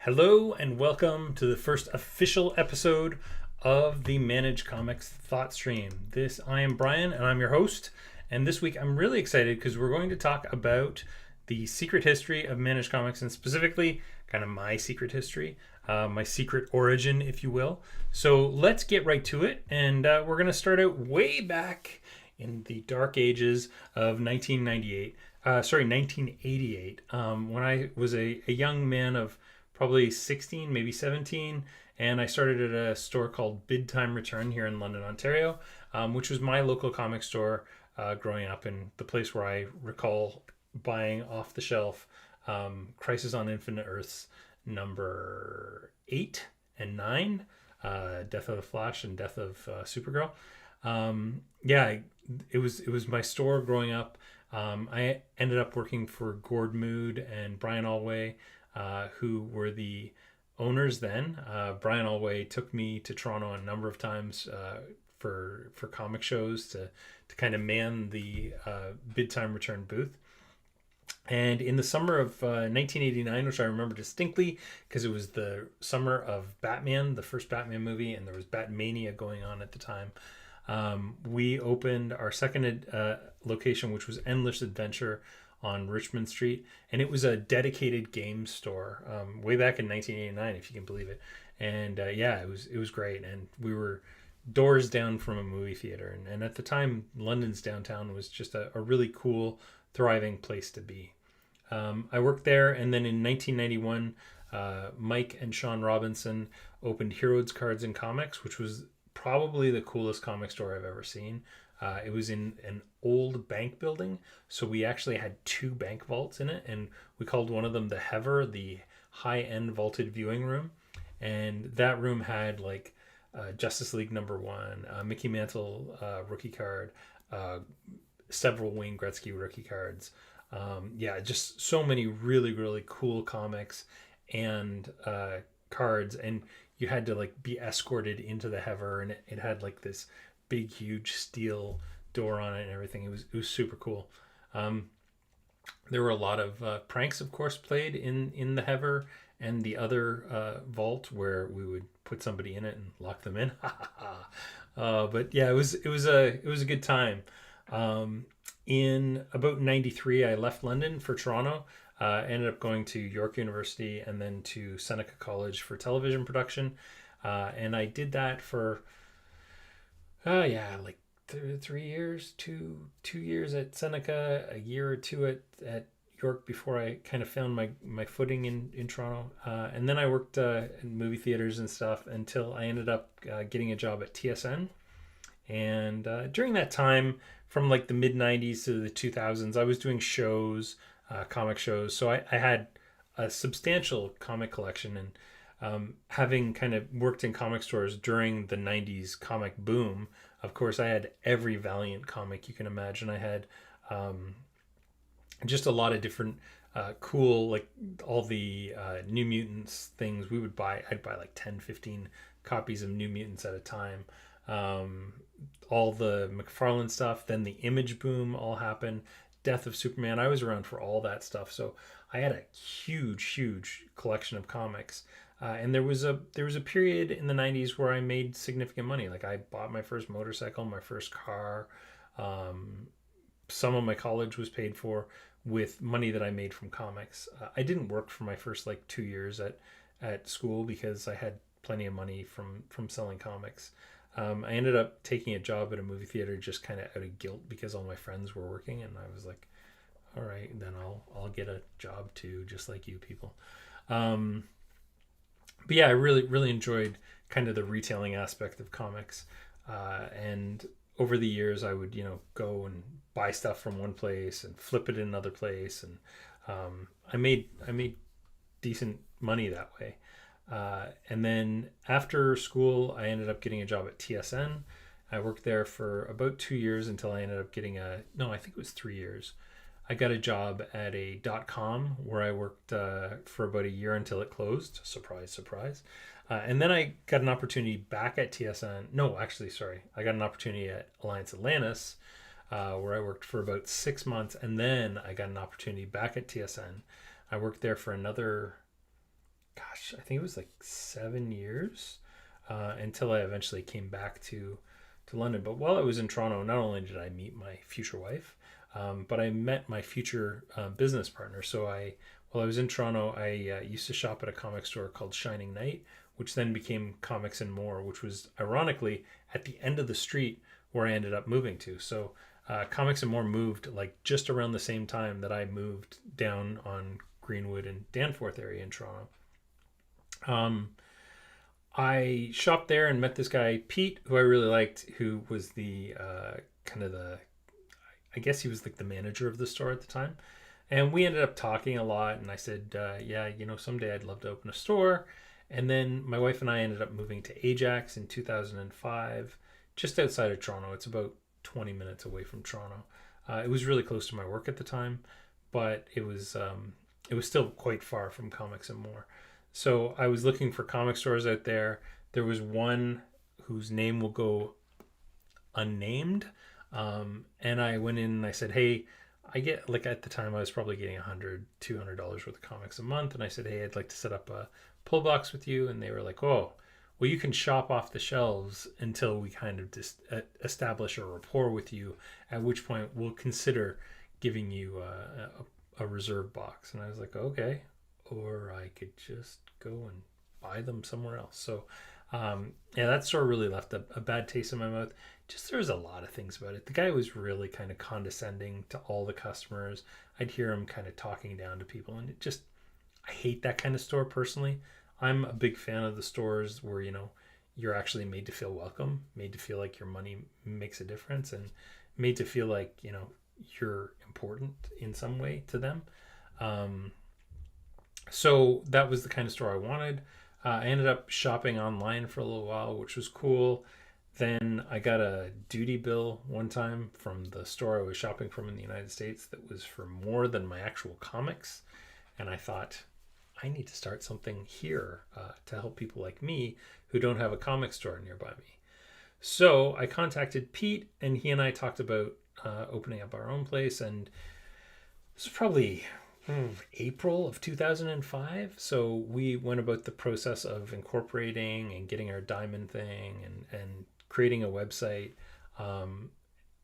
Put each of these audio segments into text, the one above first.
Hello and welcome to the first official episode of the Manage Comics Thoughtstream. I am Brian and I'm your host. And this week I'm really excited because we're going to talk about the secret history of Manage Comics and specifically kind of my secret history, my secret origin, if you will. So let's get right to it. And we're going to start out way back in the dark ages of 1988, when I was a young man of probably 16, maybe 17. And I started at a store called Bid Time Return here in London, Ontario, which was my local comic store growing up, and the place where I recall buying off the shelf Crisis on Infinite Earths number 8 and 9, Death of the Flash and Death of Supergirl. It was my store growing up. I ended up working for Gord Mood and Brian Alway, who were the owners then. Brian Alway took me to Toronto a number of times for comic shows to kind of man the Bid Time Return booth. And in the summer of 1989, which I remember distinctly because it was the summer of Batman, the first Batman movie, and there was Batmania going on at the time, we opened our second location, which was Endless Adventure on Richmond Street, and it was a dedicated game store way back in 1989, if you can believe it. And it was great, and we were doors down from a movie theater, and at the time London's downtown was just a really cool, thriving place to be. I worked there, and then in 1991 Mike and Sean Robinson opened Heroes Cards and Comics, which was probably the coolest comic store I've ever seen. It was in an old bank building, so we actually had two bank vaults in it, and we called one of them the Hever, the high-end vaulted viewing room. And that room had like Justice League #1, Mickey Mantle rookie card, several Wayne Gretzky rookie cards. Just so many really, really cool comics and cards, and you had to like be escorted into the Hever, and it had like this big huge steel door on it and everything. It was super cool. There were a lot of pranks, of course, played in the Hever and the other vault where we would put somebody in it and lock them in. But yeah, it was a good time. In about 93 I left London for Toronto. Ended up going to York University and then to Seneca College for television production, and I did that for 3 years, two years at Seneca, a year or two at York before I kind of found my footing in Toronto. And then I worked in movie theaters and stuff until I ended up getting a job at TSN. And during that time, from like the mid 90s to the 2000s, I was doing shows, comic shows. So I had a substantial comic collection, and having kind of worked in comic stores during the 90s comic boom, of course, I had every Valiant comic you can imagine. I had just a lot of different cool, like all the New Mutants things we would buy. I'd buy like 10, 15 copies of New Mutants at a time. All the McFarlane stuff, then the Image boom all happened. Death of Superman. I was around for all that stuff. So I had a huge collection of comics. And there was a period in the 90s where I made significant money. Like I bought my first motorcycle, my first car. Some of my college was paid for with money that I made from comics. I didn't work for my first like 2 years at school because I had plenty of money from selling comics. I ended up taking a job at a movie theater just kind of out of guilt because all my friends were working, and I was like, all right, then I'll get a job too, just like you people. But yeah, I really enjoyed kind of the retailing aspect of comics. And over the years, I would, go and buy stuff from one place and flip it in another place. And I made decent money that way. And then after school, I ended up getting a job at TSN. I worked there for about 2 years until I ended up getting I think it was 3 years. I got a job at a .com where I worked for about a year until it closed. Surprise, surprise. And then I got an opportunity back at TSN. No, actually, sorry. I got an opportunity at Alliance Atlantis where I worked for about 6 months. And then I got an opportunity back at TSN. I worked there for another gosh, I think it was like 7 years until I eventually came back to London. But while I was in Toronto, not only did I meet my future wife, but I met my future business partner. While I was in Toronto, I used to shop at a comic store called Shining Knight, which then became Comics and More, which was ironically at the end of the street where I ended up moving to. So Comics and More moved like just around the same time that I moved down on Greenwood and Danforth area in Toronto. Um, I shopped there and met this guy Pete, who I really liked, who was the kind of the I guess he was like the manager of the store at the time. And we ended up talking a lot. And I said, yeah, someday I'd love to open a store. And then my wife and I ended up moving to Ajax in 2005, just outside of Toronto. It's about 20 minutes away from Toronto. It was really close to my work at the time, but it was still quite far from Comics and More. So I was looking for comic stores out there. There was one whose name will go unnamed. And I went in and I said, hey, I get, like, at the time I was probably getting $100-$200 worth of comics a month. And I said, hey, I'd like to set up a pull box with you. And they were like, oh, well, you can shop off the shelves until we kind of just establish a rapport with you, at which point we'll consider giving you a reserve box. And I was like, okay, or I could just go and buy them somewhere else. So yeah, that store really left a bad taste in my mouth. Just there was a lot of things about it. The guy was really kind of condescending to all the customers. I'd hear him kind of talking down to people, and I hate that kind of store personally. I'm a big fan of the stores where you're actually made to feel welcome, made to feel like your money makes a difference, and made to feel like you're important in some way to them. So that was the kind of store I wanted. I ended up shopping online for a little while, which was cool. Then I got a duty bill one time from the store I was shopping from in the United States that was for more than my actual comics. And I thought, I need to start something here to help people like me who don't have a comic store nearby me. So I contacted Pete, and he and I talked about opening up our own place. And this was probably April of 2005. So we went about the process of incorporating and getting our diamond thing and creating a website,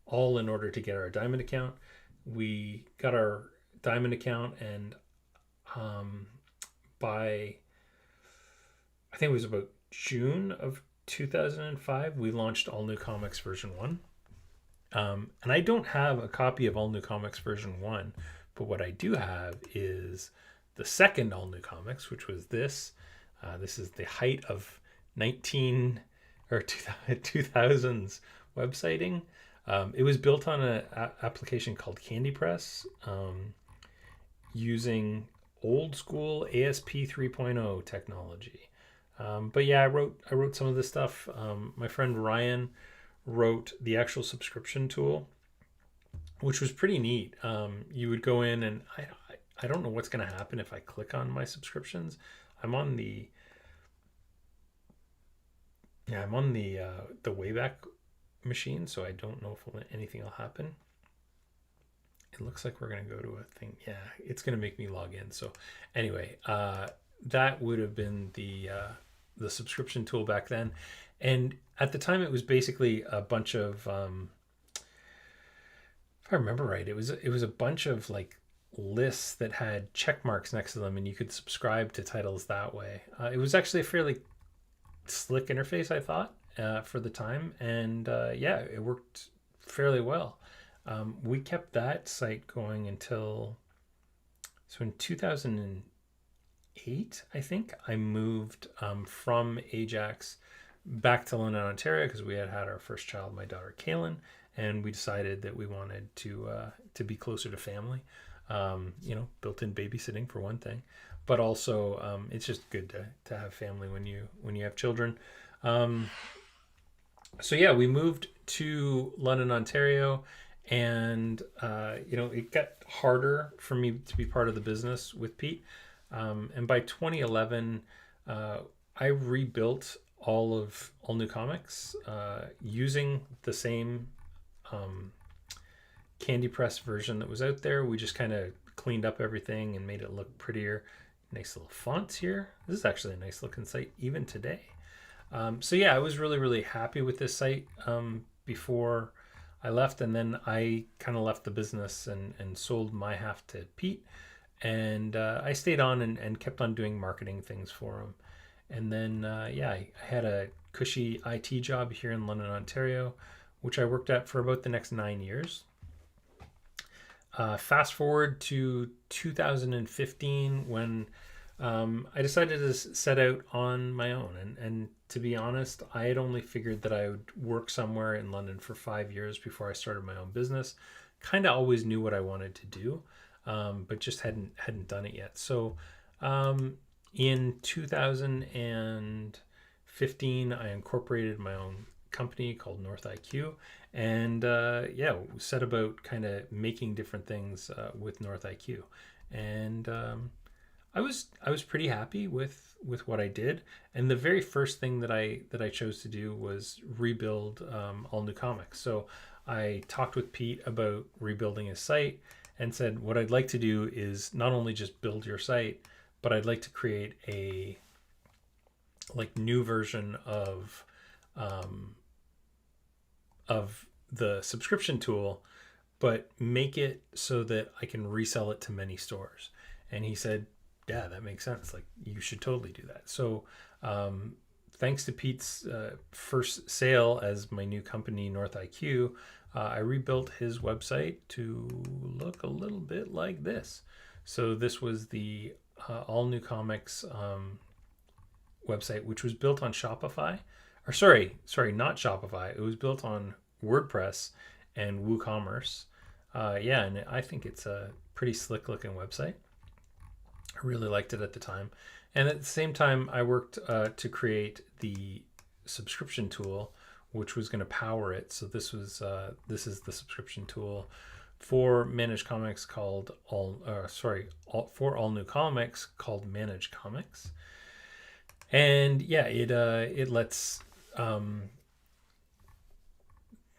all in order to get our diamond account. We got our diamond account, and by I think it was about June of 2005, we launched All New Comics version 1. And I don't have a copy of All New Comics version 1, but what I do have is the second All New Comics, which was this. This is the height of 2000s websiting. It was built on an application called Candy Press, using old school ASP 3.0 technology. But yeah, I wrote some of this stuff. My friend Ryan wrote the actual subscription tool, which was pretty neat. You would go in, and I don't know what's going to happen if I click on my subscriptions. I'm on the Wayback Machine, so I don't know if anything will happen. It looks like we're going to go to a thing. Yeah, it's going to make me log in. So anyway, that would have been the subscription tool back then. And at the time, it was basically a bunch of, if I remember right, it was a bunch of like lists that had check marks next to them, and you could subscribe to titles that way. It was actually a fairly slick interface, I thought, for the time. And yeah, it worked fairly well. We kept that site going until, so in 2008, I think, I moved from Ajax back to London, Ontario, because we had our first child, my daughter Kaylin, and we decided that we wanted to be closer to family. Built-in babysitting for one thing, but also it's just good to have family when you have children. So yeah, we moved to London, Ontario, and it got harder for me to be part of the business with Pete. And by 2011, I rebuilt all New Comics using the same Candy Press version that was out there. We just kind of cleaned up everything and made it look prettier. Nice little fonts here. This is actually a nice looking site even today. So yeah, I was really, really happy with this site before I left, and then I kind of left the business and sold my half to Pete, and I stayed on and kept on doing marketing things for him. And then yeah, I had a cushy IT job here in London, Ontario, which I worked at for about the next 9 years. Fast forward to 2015 when I decided to set out on my own. And to be honest, I had only figured that I would work somewhere in London for 5 years before I started my own business. Kind of always knew what I wanted to do, but just hadn't done it yet. So in 2015, I incorporated my own company called NorthIQ, and yeah, set about kind of making different things with NorthIQ, and I was pretty happy with what I did. And the very first thing that I chose to do was rebuild All New Comics. So I talked with Pete about rebuilding his site and said what I'd like to do is not only just build your site, but I'd like to create a new version of the subscription tool, but make it so that I can resell it to many stores. And he said, yeah, that makes sense. Like, you should totally do that. So thanks to Pete's first sale as my new company, NorthIQ, I rebuilt his website to look a little bit like this. So this was the All New Comics website, which was built on Shopify. Or sorry, not Shopify. It was built on WordPress and WooCommerce. Yeah, and I think it's a pretty slick looking website. I really liked it at the time. And at the same time, I worked to create the subscription tool, which was going to power it. So this is the subscription tool for Managed Comics called for All New Comics called Managed Comics. And yeah, it lets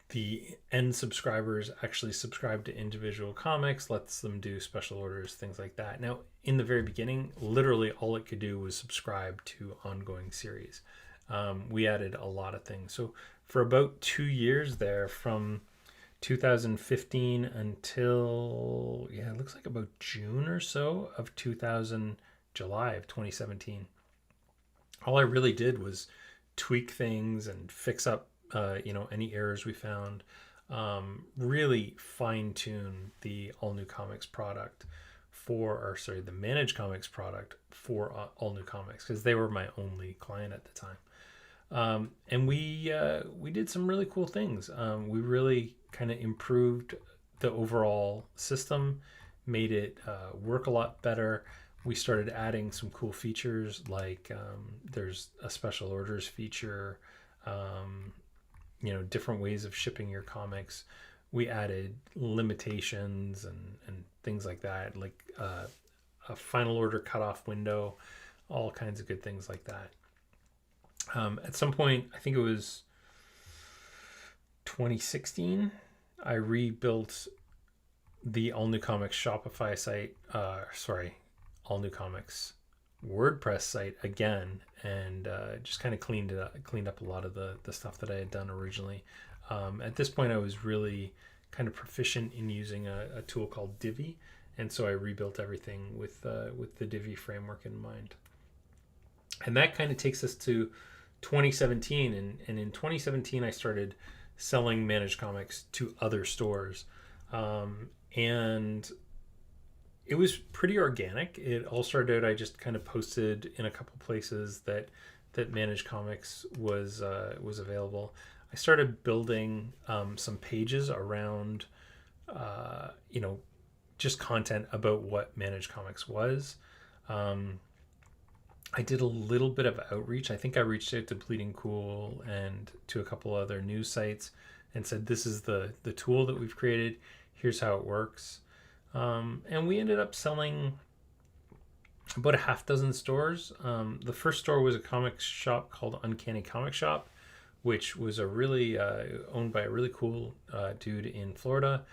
the end subscribers actually subscribe to individual comics, lets them do special orders, things like that. Now, in the very beginning, literally all it could do was subscribe to ongoing series. We added a lot of things. So for about 2 years there, from 2015 until, yeah, it looks like about June or so of July of 2017, all I really did was tweak things and fix up any errors we found, really fine tune the All New Comics product the Managed Comics product for All New Comics, because they were my only client at the time. And we did some really cool things. We really kind of improved the overall system, made it work a lot better. We started adding some cool features, like there's a special orders feature, different ways of shipping your comics. We added limitations and things like that, like a final order cutoff window, all kinds of good things like that. At some point, I think it was 2016, I rebuilt the All New Comics Shopify site, All New Comics WordPress site again, and just kind of cleaned up a lot of the stuff that I had done originally. At this point, I was really kind of proficient in using a tool called Divi, and so I rebuilt everything with the Divi framework in mind. And that kind of takes us to 2017, and in 2017 I started selling Managed Comics to other stores, and it was pretty organic. It all started out, I just kind of posted in a couple places that Managed Comics was available. I started building some pages around just content about what Managed Comics was. I did a little bit of outreach. I think I reached out to Bleeding Cool and to a couple other news sites and said, this is the tool that we've created. Here's how it works. And we ended up selling about a half dozen stores. The first store was a comic shop called Uncanny Comic Shop, which was a really owned by a really cool dude in Florida.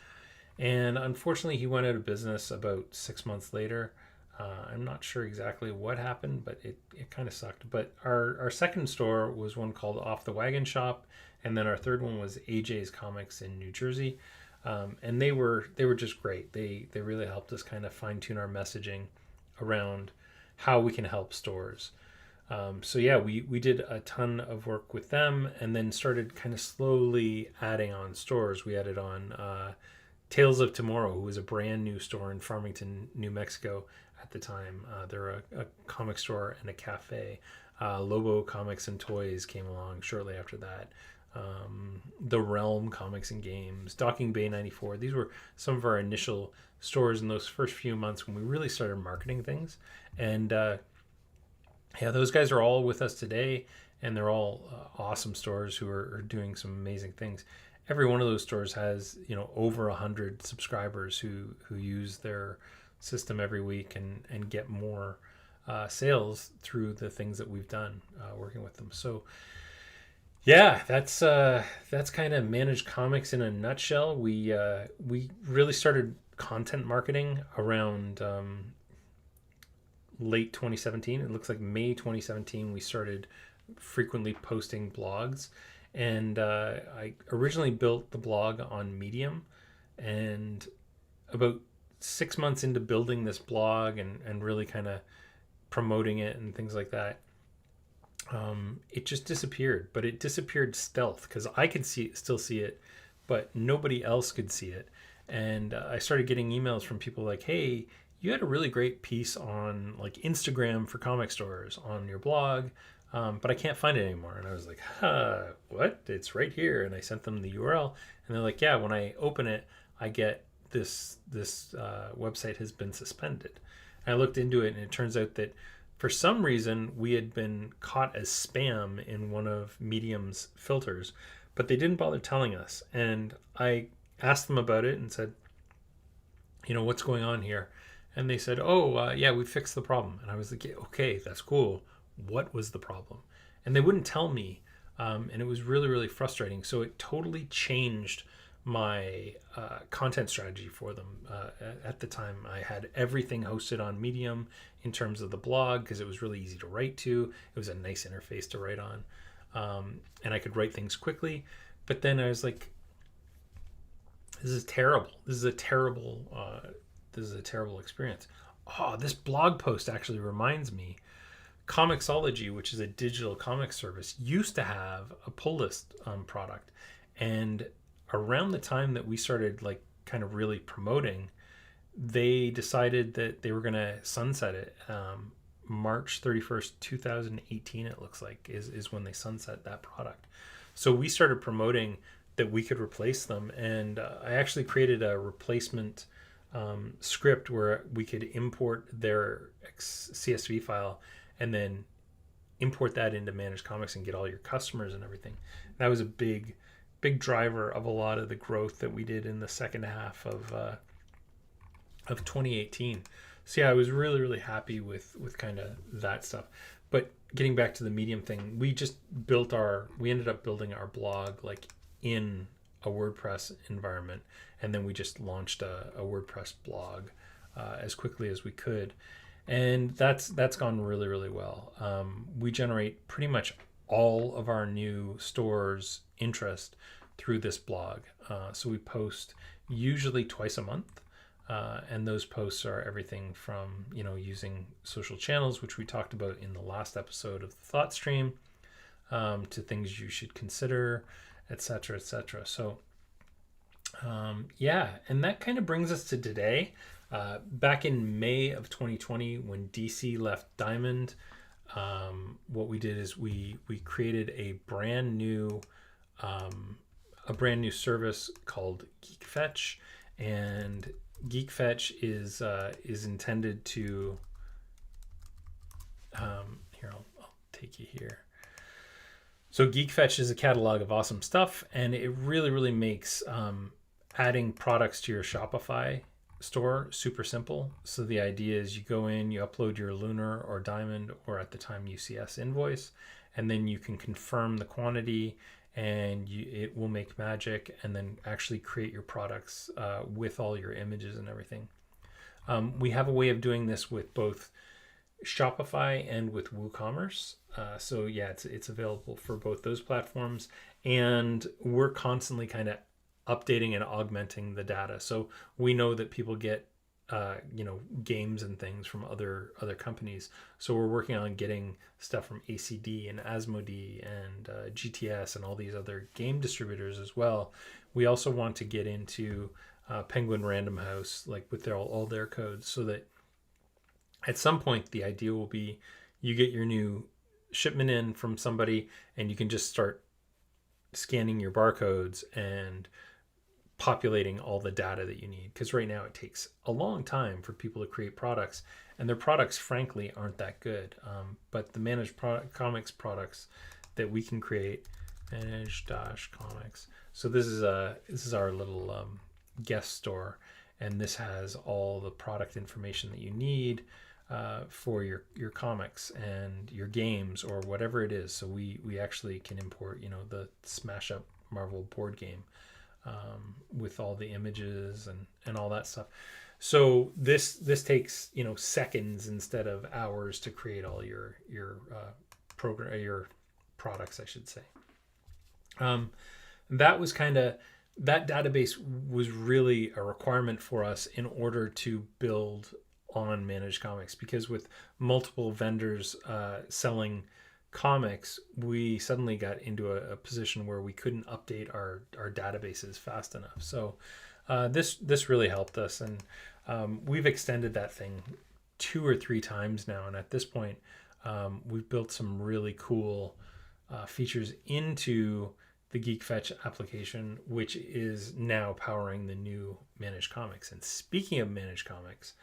And unfortunately, he went out of business about 6 months later. I'm not sure exactly what happened, but it kind of sucked. But our second store was one called Off the Wagon Shop, and then our third one was AJ's Comics in New Jersey, and they were just great. They really helped us kind of fine tune our messaging around how we can help stores. So yeah, we did a ton of work with them, and then started kind of slowly adding on stores. We added on Tales of Tomorrow, who was a brand new store in Farmington, New Mexico at the time. They're a comic store and a cafe. Lobo Comics and Toys came along shortly after that. The Realm Comics and Games, Docking Bay 94. These were some of our initial stores in those first few months when we really started marketing things. And yeah, those guys are all with us today, and they're all awesome stores who are doing some amazing things. Every one of those stores has, over 100 subscribers who use their system every week and get more sales through the things that we've done working with them. So yeah, that's kind of Managed Comics in a nutshell. We really started content marketing around late 2017. It looks like May 2017 we started frequently posting blogs, and I originally built the blog on Medium, and about 6 months into building this blog and really kind of promoting it and things like that, it just disappeared. But it disappeared stealth because I could still see it, but nobody else could see it. And I started getting emails from people like, hey, you had a really great piece on like Instagram for comic stores on your blog, but I can't find it anymore. And I was like, what? It's right here. And I sent them the URL, and they're like, yeah, when I open it, I get this website has been suspended. And I looked into it, and it turns out that for some reason we had been caught as spam in one of Medium's filters, but they didn't bother telling us. And I asked them about it and said, what's going on here? And they said, yeah, we fixed the problem. And I was like, okay, that's cool. What was the problem? And they wouldn't tell me. And it was really, really frustrating. So it totally changed my content strategy for them. At the time, I had everything hosted on Medium in terms of the blog because it was really easy to write to. It was a nice interface to write on. And I could write things quickly. But then I was like, this is terrible. This is a terrible experience. Oh, this blog post actually reminds me. Comixology, which is a digital comic service, used to have a pull list product. And around the time that we started like kind of really promoting, they decided that they were going to sunset it. March 31st, 2018, it looks like, is when they sunset that product. So we started promoting that we could replace them. And I actually created a replacement script where we could import their CSV file and then import that into Managed Comics and get all your customers and everything. That was a big driver of a lot of the growth that we did in the second half of 2018. So yeah, I was really, really happy with kind of that stuff. But getting back to the Medium thing, we ended up building our blog like in a WordPress environment, and then we just launched a WordPress blog as quickly as we could, and that's gone really, really well. We generate pretty much all of our new stores' interest through this blog. So we post usually twice a month, and those posts are everything from using social channels, which we talked about in the last episode of the Thoughtstream, to things you should consider, etc., etc. So yeah, and that kind of brings us to today. Back in May of 2020, when DC left Diamond, what we did is we created a brand new service called Geek Fetch, and Geek Fetch is intended to here I'll take you here. So Geek Fetch is a catalog of awesome stuff, and it really, really makes adding products to your Shopify store super simple. So the idea is you go in, you upload your Lunar or Diamond, or at the time UCS invoice, and then you can confirm the quantity, and it will make magic and then actually create your products with all your images and everything. We have a way of doing this with both Shopify and with WooCommerce. So yeah, it's available for both those platforms, and we're constantly kind of updating and augmenting the data. So we know that people get games and things from other companies. So we're working on getting stuff from ACD and Asmodee and GTS and all these other game distributors as well. We also want to get into Penguin Random House, like with all their codes, so that at some point the idea will be you get your new shipment in from somebody and you can just start scanning your barcodes and populating all the data that you need, because right now it takes a long time for people to create products, and their products frankly aren't that good. But the managed comics products that we can create, manage-comics. So this is our little guest store, and this has all the product information that you need for your comics and your games or whatever it is. So we actually can import the Smash Up Marvel board game with all the images and all that stuff. So this takes seconds instead of hours to create all your program, your products, I should say. That was that database was really a requirement for us in order to build on managed comics, because with multiple vendors selling comics, we suddenly got into a position where we couldn't update our databases fast enough. So this really helped us, and we've extended that thing 2 or 3 times now, and at this point we've built some really cool features into the Geek Fetch application, which is now powering the new managed comics. And speaking of managed comics,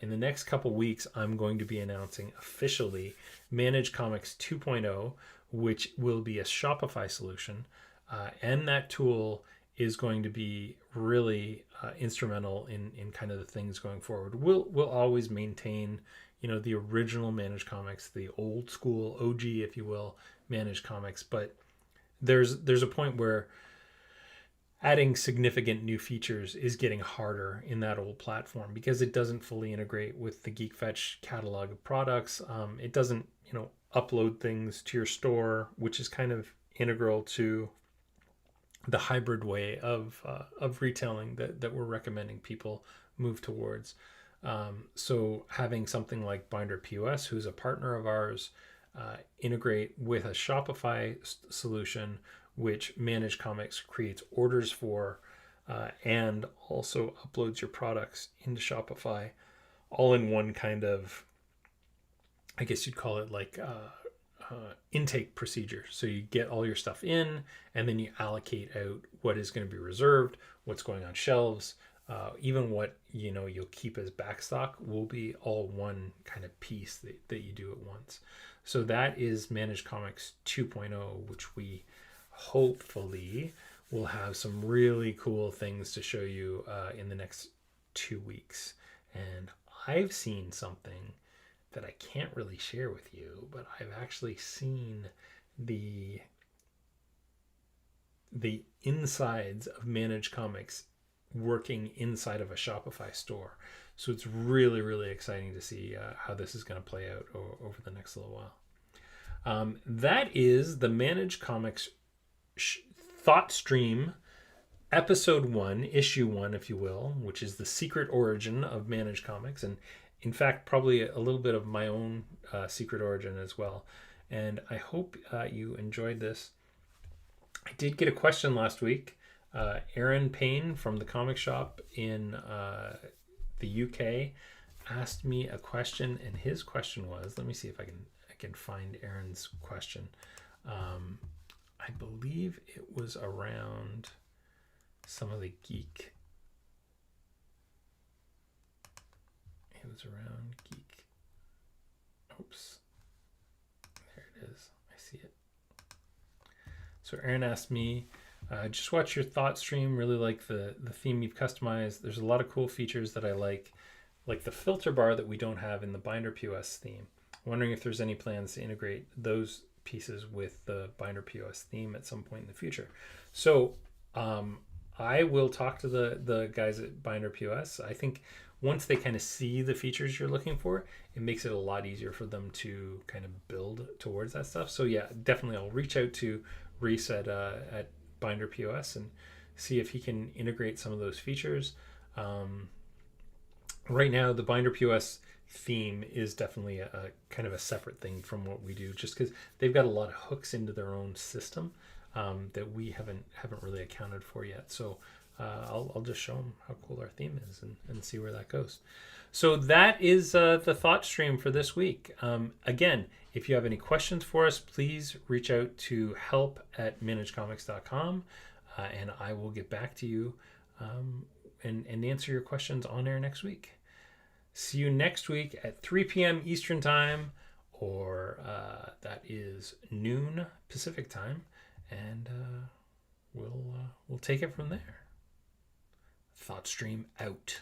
in the next couple weeks, I'm going to be announcing officially Managed Comics 2.0, which will be a Shopify solution. And that tool is going to be really instrumental in kind of the things going forward. We'll always maintain, the original Managed Comics, the old school OG, if you will, Managed Comics. But there's a point where adding significant new features is getting harder in that old platform, because it doesn't fully integrate with the Geek Fetch catalog of products. It doesn't, upload things to your store, which is kind of integral to the hybrid way of retailing that we're recommending people move towards. So having something like Binder POS, who's a partner of ours, integrate with a Shopify solution, which Managed Comics creates orders for, and also uploads your products into Shopify, all in one kind of, I guess you'd call it like intake procedure. So you get all your stuff in, and then you allocate out what is going to be reserved, what's going on shelves, even what you'll keep as backstock will be all one kind of piece that you do at once. So that is Managed Comics 2.0, which we hopefully we'll have some really cool things to show you in the next 2 weeks. And I've seen something that I can't really share with you, but I've actually seen the insides of Managed Comics working inside of a Shopify store. So it's really, really exciting to see how this is going to play out over the next little while. That is the Managed Comics Thoughtstream episode 1, issue 1, if you will, which is the secret origin of Managed Comics, and in fact probably a little bit of my own secret origin as well. And I hope you enjoyed this. I did get a question last week. Aaron Payne from the comic shop in the UK asked me a question, and his question was, let me see if I can find Aaron's question. I believe it was around some of the Geek. It was around Geek. Oops. There it is. I see it. So Aaron asked me, just watch your Thoughtstream. Really like the theme you've customized. There's a lot of cool features that I like the filter bar that we don't have in the Binder POS theme. Wondering if there's any plans to integrate those pieces with the Binder POS theme at some point in the future. So I will talk to the guys at Binder POS. I think once they kind of see the features you're looking for, it makes it a lot easier for them to kind of build towards that stuff. So yeah, definitely I'll reach out to Reese at Binder POS and see if he can integrate some of those features. Right now, the Binder POS theme is definitely a kind of a separate thing from what we do, just because they've got a lot of hooks into their own system that we haven't really accounted for yet. So I'll just show them how cool our theme is and see where that goes. So that is the Thoughtstream for this week. Again, if you have any questions for us, please reach out to help@managecomics.com, and I will get back to you and answer your questions on air next week. See you next week at 3 p.m. Eastern Time, or that is noon Pacific Time, and we'll take it from there. Thoughtstream out.